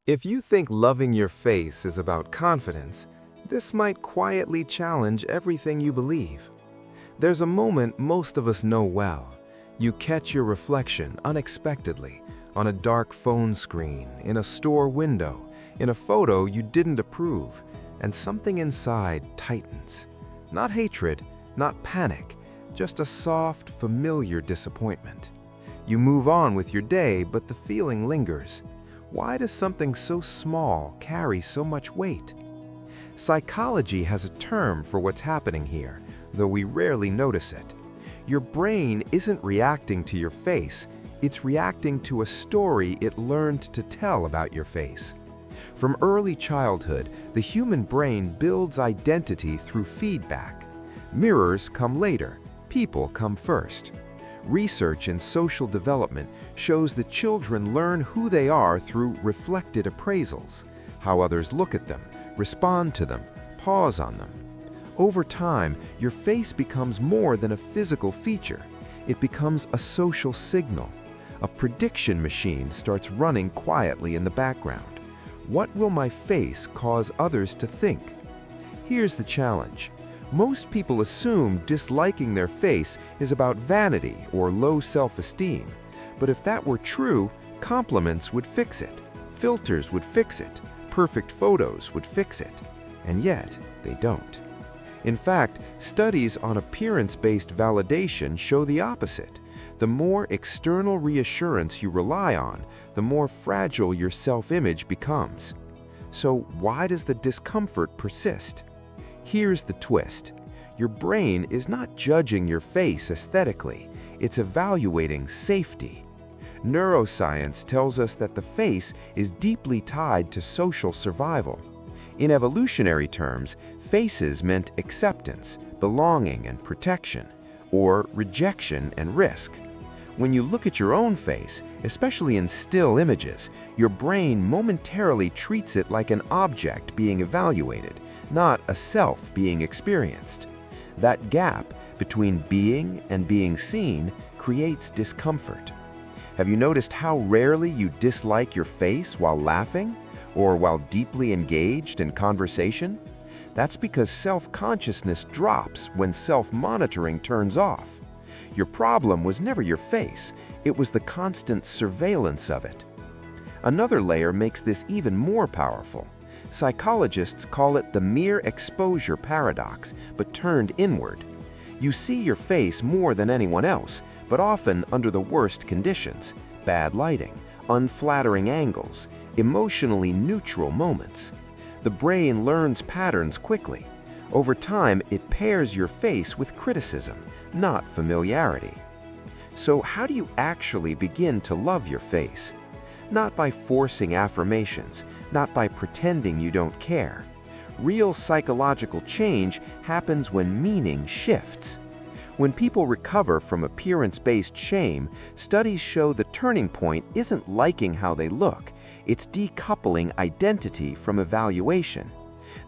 If you think loving your face is about confidence, this might quietly challenge everything you believe. There's a moment most of us know well. You catch your reflection unexpectedly on a dark phone screen, in a store window, in a photo you didn't approve, and something inside tightens. Not hatred, not panic, just a soft, familiar disappointment. You move on with your day, but the feeling lingers. Why does something so small carry so much weight? Psychology has a term for what's happening here, though we rarely notice it. Your brain isn't reacting to your face, it's reacting to a story it learned to tell about your face. From early childhood, the human brain builds identity through feedback. Mirrors come later, people come first. Research in social development shows that children learn who they are through reflected appraisals, how others look at them, respond to them, pause on them. Over time, your face becomes more than a physical feature. It becomes a social signal. A prediction machine starts running quietly in the background. What will my face cause others to think? Here's the challenge. Most people assume disliking their face is about vanity or low self-esteem. But if that were true, compliments would fix it, filters would fix it, perfect photos would fix it. And yet, they don't. In fact, studies on appearance-based validation show the opposite. The more external reassurance you rely on, the more fragile your self-image becomes. So why does the discomfort persist? Here's the twist. Your brain is not judging your face aesthetically, it's evaluating safety. Neuroscience tells us that the face is deeply tied to social survival. In evolutionary terms, faces meant acceptance, belonging and protection, or rejection and risk. When you look at your own face, especially in still images, your brain momentarily treats it like an object being evaluated, not a self being experienced. That gap between being and being seen creates discomfort. Have you noticed how rarely you dislike your face while laughing or while deeply engaged in conversation? That's because self-consciousness drops when self-monitoring turns off. Your problem was never your face, it was the constant surveillance of it. Another layer makes this even more powerful. Psychologists call it the mere exposure paradox, but turned inward. You see your face more than anyone else, but often under the worst conditions: bad lighting, unflattering angles, emotionally neutral moments. The brain learns patterns quickly. Over time, it pairs your face with criticism, not familiarity. So how do you actually begin to love your face? Not by forcing affirmations, not by pretending you don't care. Real psychological change happens when meaning shifts. When people recover from appearance-based shame, studies show the turning point isn't liking how they look, it's decoupling identity from evaluation.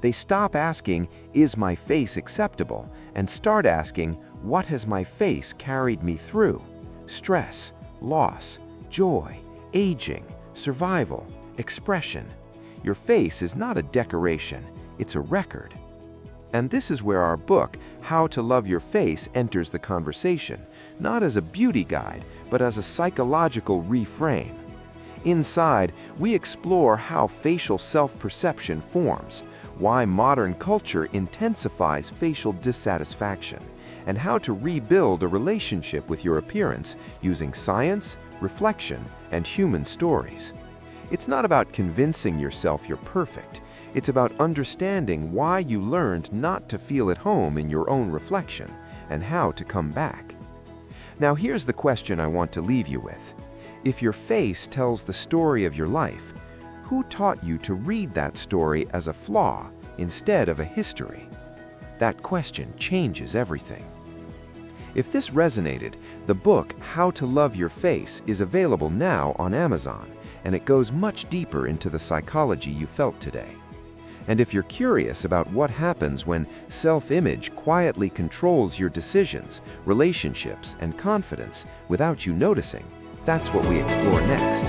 They stop asking, "Is my face acceptable?" and start asking, "What has my face carried me through?" Stress, loss, joy, aging, survival, expression. Your face is not a decoration, it's a record. And this is where our book, How to Love Your Face, enters the conversation, not as a beauty guide, but as a psychological reframe. Inside, we explore how facial self-perception forms, why modern culture intensifies facial dissatisfaction, and how to rebuild a relationship with your appearance using science, reflection, and human stories. It's not about convincing yourself you're perfect. It's about understanding why you learned not to feel at home in your own reflection and how to come back. Now here's the question I want to leave you with. If your face tells the story of your life, who taught you to read that story as a flaw instead of a history? That question changes everything. If this resonated, the book How to Love Your Face is available now on Amazon, and it goes much deeper into the psychology you felt today. And if you're curious about what happens when self-image quietly controls your decisions, relationships, and confidence without you noticing, that's what we explore next.